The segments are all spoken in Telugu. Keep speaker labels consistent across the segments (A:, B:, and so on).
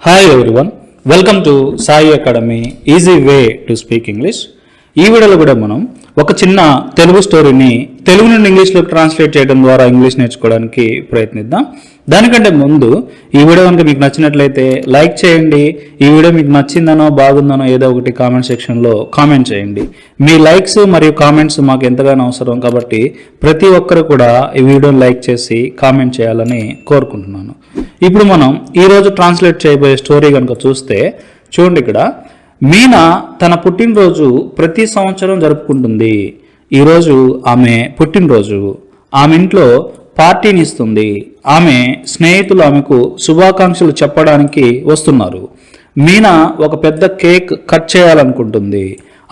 A: Hi everyone, welcome to Sai academy easy way to speak English. ఈ వీడియోలో కూడా మనం ఒక చిన్న తెలుగు స్టోరీని తెలుగు నుండి ఇంగ్లీష్లోకి ట్రాన్స్లేట్ చేయడం ద్వారా ఇంగ్లీష్ నేర్చుకోవడానికి ప్రయత్నిద్దాం. దానికంటే ముందు ఈ వీడియో కనుక మీకు నచ్చినట్లయితే లైక్ చేయండి. ఈ వీడియో మీకు నచ్చిందనో బాగుందనో ఏదో ఒకటి కామెంట్ సెక్షన్లో కామెంట్ చేయండి. మీ లైక్స్ మరియు కామెంట్స్ మాకు ఎంతగానో అవసరం కాబట్టి ప్రతి ఒక్కరు కూడా ఈ వీడియోని లైక్ చేసి కామెంట్ చేయాలని కోరుకుంటున్నాను. ఇప్పుడు మనం ఈరోజు ట్రాన్స్లేట్ చేయబోయే స్టోరీ కనుక చూస్తే చూడండి, ఇక్కడ మీనా తన పుట్టినరోజు ప్రతి సంవత్సరం జరుపుకుంటుంది. ఈరోజు ఆమె పుట్టినరోజు. ఆమె ఇంట్లో పార్టీని ఇస్తుంది. ఆమె స్నేహితులు ఆమెకు శుభాకాంక్షలు చెప్పడానికి వస్తున్నారు. మీనా ఒక పెద్ద కేక్ కట్ చేయాలనుకుంటుంది.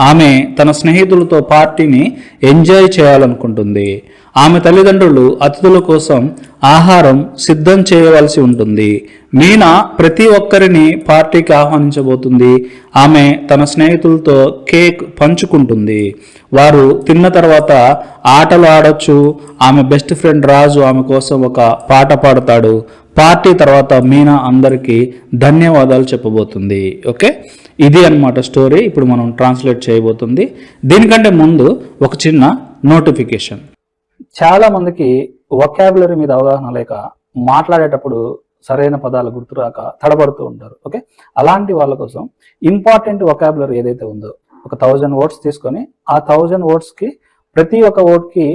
A: ఆమె తన స్నేహితులతో పార్టీని ఎంజాయ్ చేయాలనుకుంటుంది. ఆమె తల్లిదండ్రులు అతిథుల కోసం ఆహారం సిద్ధం చేయవలసి ఉంటుంది. మీనా ప్రతి ఒక్కరిని పార్టీకి ఆహ్వానించబోతుంది. ఆమె తన స్నేహితులతో కేక్ పంచుకుంటుంది. వారు తిన్న తర్వాత ఆటలు ఆడొచ్చు. ఆమె బెస్ట్ ఫ్రెండ్ రాజు ఆమె కోసం ఒక పాట పాడతాడు. పార్టీ తర్వాత మీనా అందరికీ ధన్యవాదాలు చెప్పబోతుంది. ఓకే, ఇది అన్నమాట స్టోరీ. ఇప్పుడు మనం ట్రాన్స్లేట్ చేయబోతుంది. దీనికంటే ముందు ఒక చిన్న నోటిఫికేషన్. చాలా మందికి వొకాబులరీ మీద అవగాహన లేక మాట్లాడేటప్పుడు సరైన పదాలు గుర్తురాక తడబడుతూ ఉంటారు. ఓకే, అలాంటి వాళ్ళ కోసం ఇంపార్టెంట్ వొకాబులరీ ఏదైతే ఉందో ఒక 1000 వర్డ్స్ తీసుకొని ఆ 1000 వర్డ్స్కి ప్రతి ఒక్క వర్డ్కి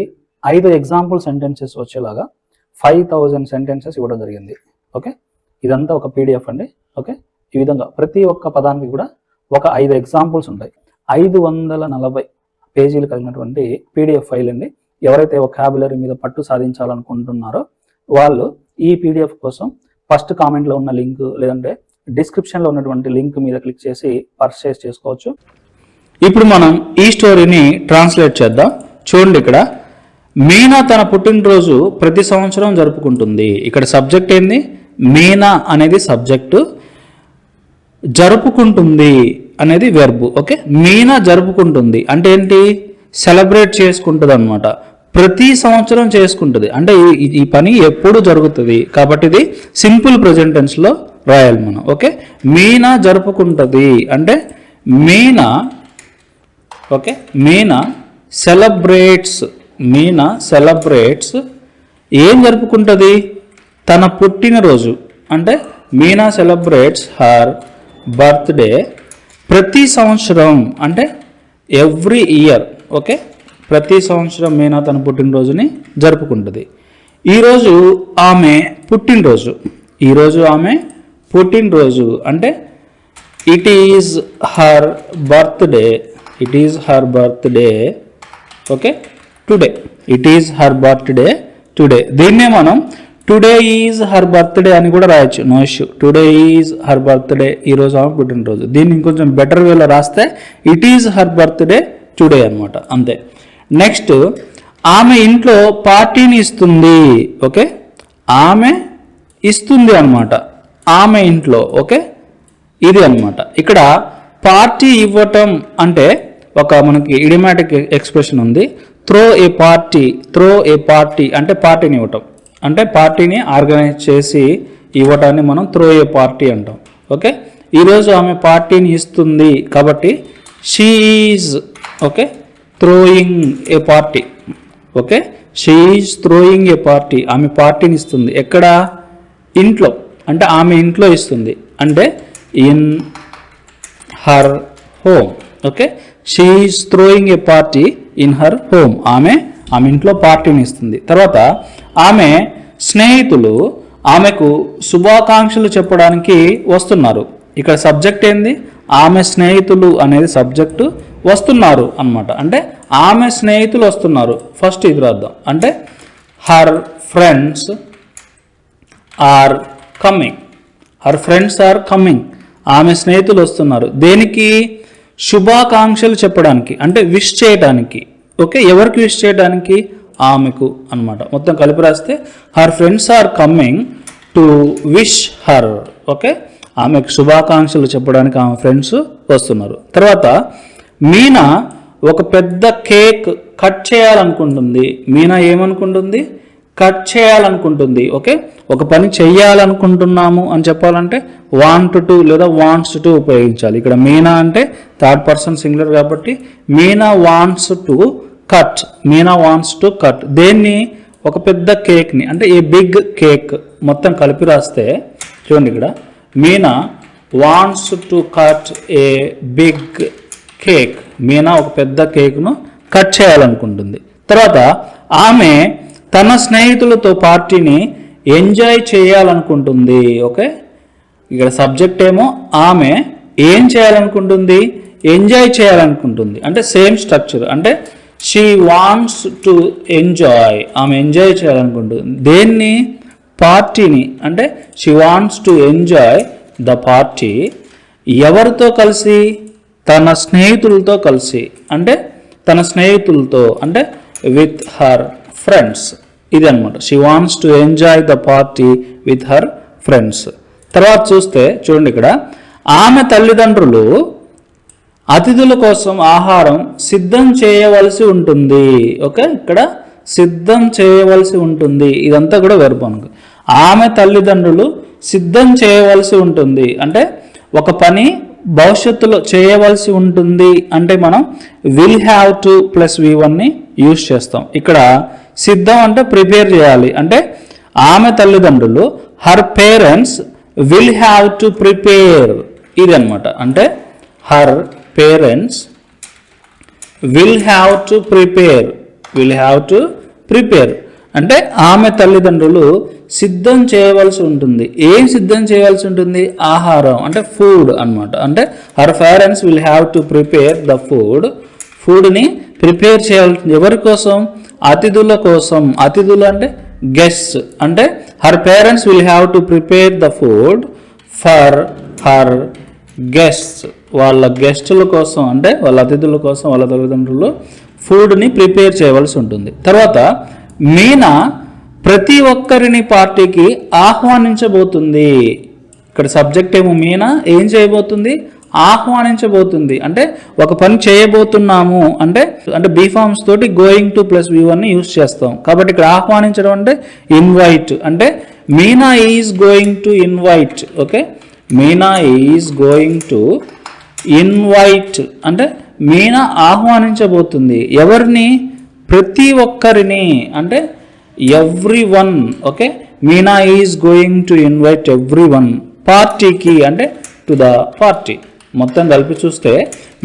A: 5 ఎగ్జాంపుల్ సెంటెన్సెస్ వచ్చేలాగా 5000 సెంటెన్సెస్ ఇవ్వడం జరిగింది. ఓకే, ఇదంతా ఒక పీడిఎఫ్ అండి. ఓకే, ఈ విధంగా ప్రతి ఒక్క పదానికి కూడా ఒక 5 ఎగ్జాంపుల్స్ ఉంటాయి. 540 పేజీలు కలిగినటువంటి పీడిఎఫ్ ఫైల్ అండి. ఎవరైతే వొకాబులరీ మీద పట్టు సాధించాలనుకుంటున్నారో వాళ్ళు ఈ పీడిఎఫ్ కోసం ఫస్ట్ కామెంట్లో ఉన్న లింక్ లేదంటే డిస్క్రిప్షన్లో ఉన్నటువంటి లింక్ మీద క్లిక్ చేసి పర్చేస్ చేసుకోవచ్చు. ఇప్పుడు మనం ఈ స్టోరీని ట్రాన్స్లేట్ చేద్దాం. చూడండి, ఇక్కడ మీనా తన పుట్టినరోజు ప్రతి సంవత్సరం జరుపుకుంటుంది. ఇక్కడ సబ్జెక్ట్ ఏంది? మీనా అనేది సబ్జెక్టు, జరుపుకుంటుంది అనేది వెర్బ్. ఓకే, మీనా జరుపుకుంటుంది అంటే ఏంటి? సెలబ్రేట్ చేసుకుంటుంది అనమాట. ప్రతి సంవత్సరం చేసుకుంటుంది అంటే ఈ పని ఎప్పుడు జరుగుతుంది కాబట్టి ఇది సింపుల్ ప్రెజెంట్ టెన్స్లో రాయాలి మనం. ఓకే, మీనా జరుపుకుంటుంది అంటే Meena, okay, Meena celebrates. Meena celebrates ఏం జరుపుకుంటుంది? తన పుట్టినరోజు. అంటే మీనా సెలబ్రేట్స్ హర్ బర్త్డే. ప్రతి సంవత్సరం అంటే ఎవ్రీ ఇయర్. ఓకే, ప్రతి సంవత్సరం మీనా తన పుట్టినరోజుని జరుపుకుంటుంది. ఈరోజు ఆమె పుట్టినరోజు. ఈరోజు ఆమె పుట్టినరోజు అంటే it is her birthday. It is her birthday. Okay, today. It is her birthday today. దీన్నే మనం టుడే ఈజ్ హర్ బర్త్డే అని కూడా రాయొచ్చు. No issue. Today is her birthday, ఈరోజు ఆమె పుట్టినరోజు. దీన్ని ఇంకొంచెం బెటర్ వేలో రాస్తే it is her birthday today అనమాట, అంతే. నెక్స్ట్, ఆమె ఇంట్లో పార్టీని ఇస్తుంది. ఓకే, ఆమె ఇస్తుంది అనమాట ఆమె ఇంట్లో. ఓకే, ఇది అనమాట. ఇక్కడ పార్టీ ఇవ్వటం అంటే ఒక మనకి ఇడియామాటిక్ ఎక్స్ప్రెషన్ ఉంది. త్రో ఏ పార్టీ. త్రో ఏ పార్టీ అంటే పార్టీని ఇవ్వటం, అంటే పార్టీని ఆర్గనైజ్ చేసి ఇవ్వటాన్ని మనం త్రో ఏ పార్టీ అంటాం. ఓకే, ఈరోజు ఆమె పార్టీని ఇస్తుంది కాబట్టి she is, okay, throwing a party. Okay, she is throwing a party. ఆమె పార్టీని ఇస్తుంది. ఎక్కడ? ఇంట్లో. అంటే ఆమె ఇంట్లో ఇస్తుంది అంటే in her home. Okay, she is throwing a party in her home. ఆమె ఇంట్లో పార్టీని ఇస్తుంది. తర్వాత ఆమె స్నేహితులు ఆమెకు శుభాకాంక్షలు చెప్పడానికి వస్తున్నారు. ఇక్కడ సబ్జెక్ట్ ఏంది? ఆమె స్నేహితులు అనేది సబ్జెక్టు, వస్తున్నారు అన్నమాట. అంటే ఆమె స్నేహితులు వస్తున్నారు. ఫస్ట్ ఇది రాద్దాం. అంటే her friends are coming. Her friends are coming. ఆమె స్నేహితులు వస్తున్నారు. దేనికి? శుభాకాంక్షలు చెప్పడానికి, అంటే విష్ చేయడానికి. ఓకే, ఎవరికి విష్ చేయడానికి? ఆమెకు అన్నమాట. మొత్తం కలిపి రాస్తే her friends are coming to wish her. Okay, ఆమెకు శుభాకాంక్షలు చెప్పడానికి ఆమె ఫ్రెండ్స్ వస్తున్నారు. తర్వాత మీనా ఒక పెద్ద కేక్ కట్ చేయాలనుకుంటుంది. మీనా ఏమనుకుంటుంది? కట్ చేయాలనుకుంటుంది. ఓకే, ఒక పని చెయ్యాలనుకుంటున్నాము అని చెప్పాలంటే వాంట్ టు లేదా వాంట్స్ టు ఉపయోగించాలి. ఇక్కడ మీనా అంటే థర్డ్ పర్సన్ సింగులర్ కాబట్టి Meena wants to cut. Meena wants to cut దేన్ని? ఒక పెద్ద కేక్ని, అంటే ఏ బిగ్ కేక్ మొత్తం కలిపి రాస్తే చూడండి, ఇక్కడ Meena wants to cut a big cake. Meena ఒక పెద్ద కేక్ను కట్ చేయాలనుకుంటుంది. తర్వాత ఆమె తన స్నేహితులతో పార్టీని ఎంజాయ్ చేయాలనుకుంటుంది. ఓకే, ఇక్కడ సబ్జెక్ట్ ఏమో ఆమె ఏం చేయాలనుకుంటుంది? ఎంజాయ్ చేయాలనుకుంటుంది. అంటే సేమ్ స్ట్రక్చర్, అంటే షీ వాంట్స్ టు ఎంజాయ్. ఆమె ఎంజాయ్ చేయాలనుకుంటుంది దేన్ని? పార్టీని. అంటే she wants to enjoy the party. ఎవరితో కలిసి? తన స్నేహితులతో కలిసి. అంటే తన స్నేహితులతో, అంటే విత్ హర్ ఫ్రెండ్స్. ఇది అనమాట, she wants to enjoy the party with her friends. తర్వాత చూస్తే చూడండి, ఇక్కడ ఆమె తల్లిదండ్రులు అతిథుల కోసం ఆహారం సిద్ధం చేయవలసి ఉంటుంది. ఓకే, ఇక్కడ సిద్ధం చేయవలసి ఉంటుంది, ఇదంతా కూడా వెర్బ్ అనుకో. ఆమె తల్లిదండ్రులు సిద్ధం చేయవలసి ఉంటుంది అంటే ఒక పని భవిష్యత్తులో చేయవలసి ఉంటుంది అంటే మనం విల్ హ్యావ్ టు ప్లస్ V1ని యూజ్ చేస్తాం. ఇక్కడ సిద్ధం అంటే ప్రిపేర్ చేయాలి. అంటే ఆమె తల్లిదండ్రులు her parents will have to prepare. ఇది అనమాట, అంటే her parents will have to prepare. Will have to prepare అంటే ఆమె తల్లిదండ్రులు సిద్ధం చేయవలసి ఉంటుంది. ఏం సిద్ధం చేయవలసి ఉంటుంది? ఆహారం, అంటే ఫుడ్ అనమాట. అంటే her parents will have to prepare the food. ఫుడ్ని ప్రిపేర్ చేయాలి ఎవరి కోసం? అతిథుల కోసం. అతిథులు అంటే గెస్ట్స్. అంటే her parents will have to prepare the food for her guests. వాళ్ళ గెస్టుల కోసం, అంటే వాళ్ళ అతిథుల కోసం వాళ్ళ తల్లిదండ్రులు ఫుడ్ని ప్రిపేర్ చేయవలసి ఉంటుంది. తర్వాత మీనా ప్రతి ఒక్కరిని పార్టీకి ఆహ్వానించబోతుంది. ఇక్కడ సబ్జెక్ట్ ఏమో మీనా ఏం చేయబోతుంది? ఆహ్వానించబోతుంది. అంటే ఒక పని చేయబోతున్నాము అంటే బీ ఫార్మ్స్ తోటి గోయింగ్ టు ప్లస్ V1ని యూజ్ చేస్తాం. కాబట్టి ఇక్కడ ఆహ్వానించడం అంటే ఇన్వైట్. అంటే Meena is going to invite. Okay, Meena is going to invite అంటే మీనా ఆహ్వానించబోతుంది. ఎవరిని? ప్రతి ఒక్కరిని. అంటే every one. Okay, Meena is going to invite every one పార్టీకి, అంటే టు ద పార్టీ. మొత్తం కలిపి చూస్తే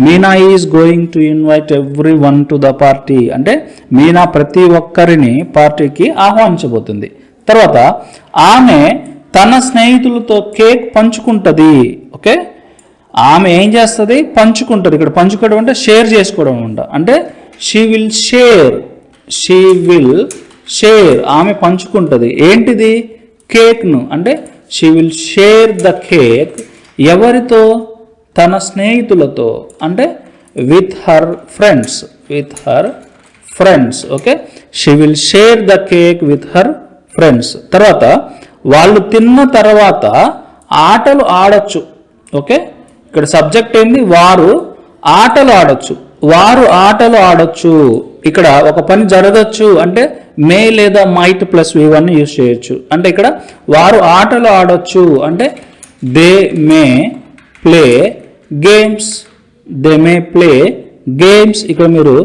A: Meena is going to invite every one to the party అంటే మీనా ప్రతి ఒక్కరిని పార్టీకి ఆహ్వానించబోతుంది. తర్వాత ఆమె తన స్నేహితులతో కేక్ పంచుకుంటుంది. ఓకే, ఆమె ఏం చేస్తుంది? పంచుకుంటుంది. ఇక్కడ పంచుకోవడం అంటే షేర్ చేసుకోవడం అంట. అంటే she will share. She will share. ఆమె పంచుకుంటుంది. ఏంటిది? కేక్ను. అంటే she will share the cake. ఎవరితో? తన స్నేహితులతో. అంటే with her friends. With her friends. Okay, she will share the cake with her friends. తర్వాత వాళ్ళు తిన్న తర్వాత ఆటలు ఆడొచ్చు. ఓకే, ఇక్కడ సబ్జెక్ట్ ఏంది? వారు ఆటలు ఆడొచ్చు. వారు ఆటలు ఆడొచ్చు. ఇక్కడ ఒక పని జరగచ్చు అంటే మే లేదా మైట్ ప్లస్ V1ని యూజ్ చేయొచ్చు. అంటే ఇక్కడ వారు ఆటలు ఆడొచ్చు అంటే they may play games. They may play games. ఇక్కడ మీరు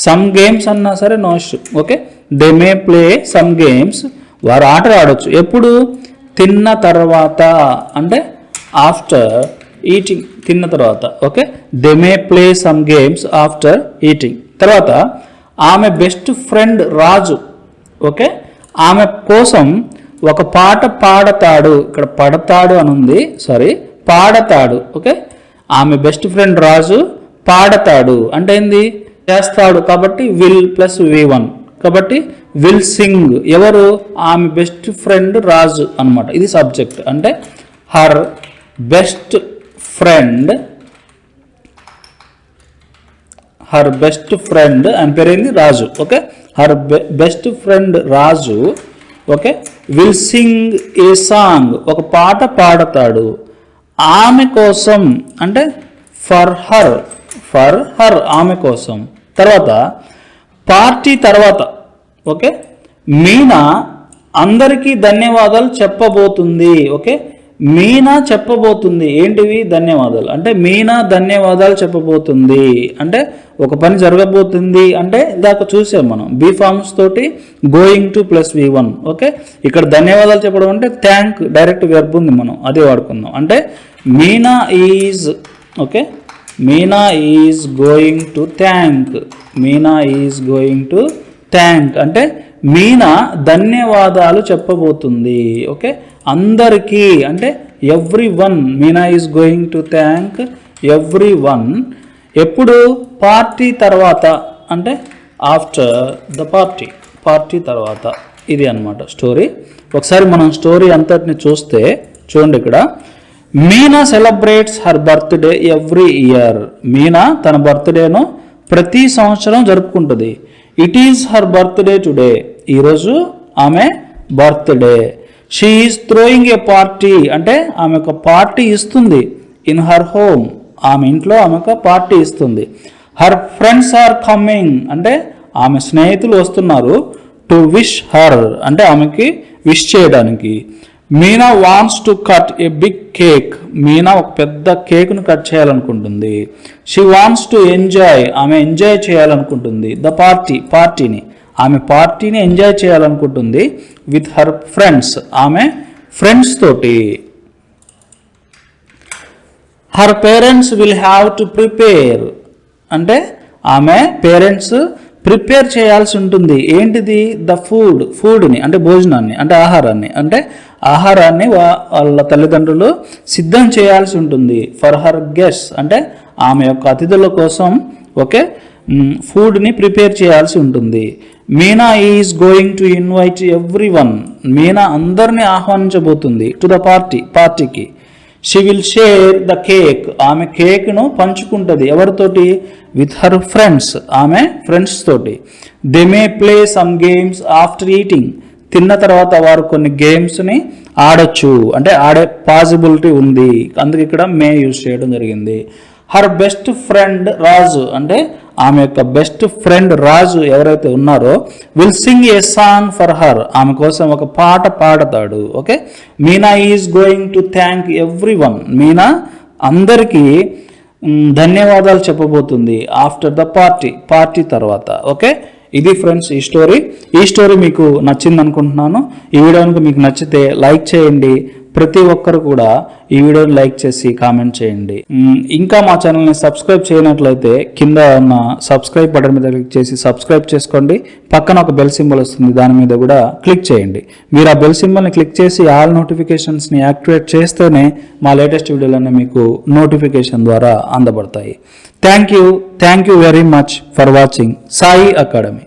A: సమ్ గేమ్స్ అన్నా సరే no issue. Okay, they may play some games. వారు ఆటలు ఆడొచ్చు. ఎప్పుడు? తిన్న తర్వాత. అంటే ఆఫ్టర్ ఈటింగ్. తిన్న తర్వాత. Okay, they may play some games after eating. తర్వాత ఆమె బెస్ట్ ఫ్రెండ్ రాజు. ఓకే, ఆమె కోసం ఒక పాట పాడతాడు. ఇక్కడ పడతాడు అని ఉంది, సారీ, పాడతాడు. ఓకే, ఆమె బెస్ట్ ఫ్రెండ్ రాజు పాడతాడు అంటే ఏంది? చేస్తాడు. కాబట్టి విల్ ప్లస్ V1. కాబట్టి విల్ సింగ్. ఎవరు? ఆమె బెస్ట్ ఫ్రెండ్ రాజు అన్నమాట. ఇది సబ్జెక్ట్. అంటే her best friend. Her best friend అని పేరేంది? Raju. Okay, her best friend Raju. Okay, will sing a song. ఒక పాట పాడతాడు. ఆమె కోసం అంటే ఫర్ హర్. ఫర్ హర్, ఆమె కోసం. తర్వాత పార్టీ తర్వాత. ఓకే, మీనా అందరికీ ధన్యవాదాలు చెప్పబోతుంది. ఓకే, మీనా చెప్పబోతుంది ఏంటివి ధన్యవాదాలు అంటే మీనా ధన్యవాదాలు చెప్పబోతుంది అంటే ఒక పని జరగబోతుంది అంటే ఇందాక చూసాం మనం బీ ఫార్మ్స్ తోటి going to plus V1. Okay, ఇక్కడ ధన్యవాదాలు చెప్పడం అంటే థ్యాంక్ డైరెక్ట్ వెర్బ్ ఉంది, మనం అదే వాడుకుందాం. అంటే Meena is okay Meena is going to thank. Meena is going to thank అంటే మీనా ధన్యవాదాలు చెప్పబోతుంది. ఓకే, అందరికీ అంటే every one. Meena is going to thank every one. ఎప్పుడు? పార్టీ తర్వాత అంటే ఆఫ్టర్ ద పార్టీ. పార్టీ తర్వాత. ఇది అన్నమాట స్టోరీ. ఒకసారి మనం స్టోరీ అంతటిని చూస్తే చూడండి, ఇక్కడ Meena celebrates her birthday every year. Meena తన బర్త్డేను ప్రతి సంవత్సరం జరుపుకుంటుంది. It is her birthday today. ఈరోజు ఆమె birthday. She is throwing a party అంటే ఆమె ఒక పార్టీ ఇస్తుంది. In her home. ఆమె ఇంట్లో ఆమె ఒక పార్టీ ఇస్తుంది. హర్ ఫ్రెండ్స్ ఆర్ కమ్మింగ్ అంటే ఆమె స్నేహితులు వస్తున్నారు. టు విష్ హర్ అంటే ఆమెకి విష్ చేయడానికి. Meena wants to cut a big cake. Meena ఒక పెద్ద కేక్ను కట్ చేయాలనుకుంటుంది. She wants to enjoy. ఆమె ఎంజాయ్ చేయాలనుకుంటుంది ద పార్టీ. పార్టీని ఆమె పార్టీని ఎంజాయ్ చేయాలనుకుంటుంది. With her friends. ఆమె ఫ్రెండ్స్ తోటి. Her parents will have to prepare అంటే ఆమె పేరెంట్స్ ప్రిపేర్ చేయాల్సి ఉంటుంది. ఏంటిది? The food. ఫుడ్ని అంటే భోజనాన్ని అంటే ఆహారాన్ని అంటే ఆహారాన్ని వాళ్ళ తల్లిదండ్రులు సిద్ధం చేయాల్సి ఉంటుంది. ఫర్ హర్ గెస్ట్స్ అంటే ఆమె యొక్క అతిథుల కోసం ఓకే ఫుడ్ని ప్రిపేర్ చేయాల్సి ఉంటుంది. Meena is going to invite every one. Meena అందరినీ ఆహ్వానించబోతుంది టు ద పార్టీ. పార్టీకి. She will share the cake. ఆమె కేక్ను పంచుకుంటుంది. ఎవరితోటి? With her friends. ఆమె ఫ్రెండ్స్ తోటి. They may play some games after eating. తిన్న తర్వాత వారు కొన్ని గేమ్స్ని ఆడొచ్చు అంటే ఆడే పాసిబిలిటీ ఉంది. అందుకే ఇక్కడ మే యూజ్ చేయడం జరిగింది. హర్ బెస్ట్ ఫ్రెండ్ రాజు అంటే ఆమె యొక్క బెస్ట్ ఫ్రెండ్ రాజు ఎవరైతే ఉన్నారో will sing a song for her. ఆమె కోసం ఒక పాట పాడతాడు. Okay, Meena is going to thank every one. Meena అందరికీ ధన్యవాదాలు చెప్పబోతుంది ఆఫ్టర్ ద పార్టీ. పార్టీ తర్వాత. ఓకే, ఇది ఫ్రెండ్స్ ఈ స్టోరీ మీకు నచ్చింది అనుకుంటున్నాను. ఈ వీడియో కనుక మీకు నచ్చితే లైక్ చేయండి. ప్రతి ఒక్కరు కూడా ఈ వీడియోని లైక్ చేసి కామెంట్ చేయండి. ఇంకా మా ఛానల్ని సబ్స్క్రైబ్ చేయనట్లయితే కింద ఉన్న సబ్స్క్రైబ్ బటన్ మీద క్లిక్ చేసి సబ్స్క్రైబ్ చేసుకోండి. పక్కన ఒక బెల్ సింబల్ వస్తుంది, దాని మీద కూడా క్లిక్ చేయండి. మీరు ఆ బెల్ సింబల్ని క్లిక్ చేసి ఆల్ నోటిఫికేషన్స్ని యాక్టివేట్ చేస్తేనే మా లేటెస్ట్ వీడియోలన్నీ మీకు నోటిఫికేషన్ ద్వారా అందబడతాయి. Thank you very much for watching Sai academy.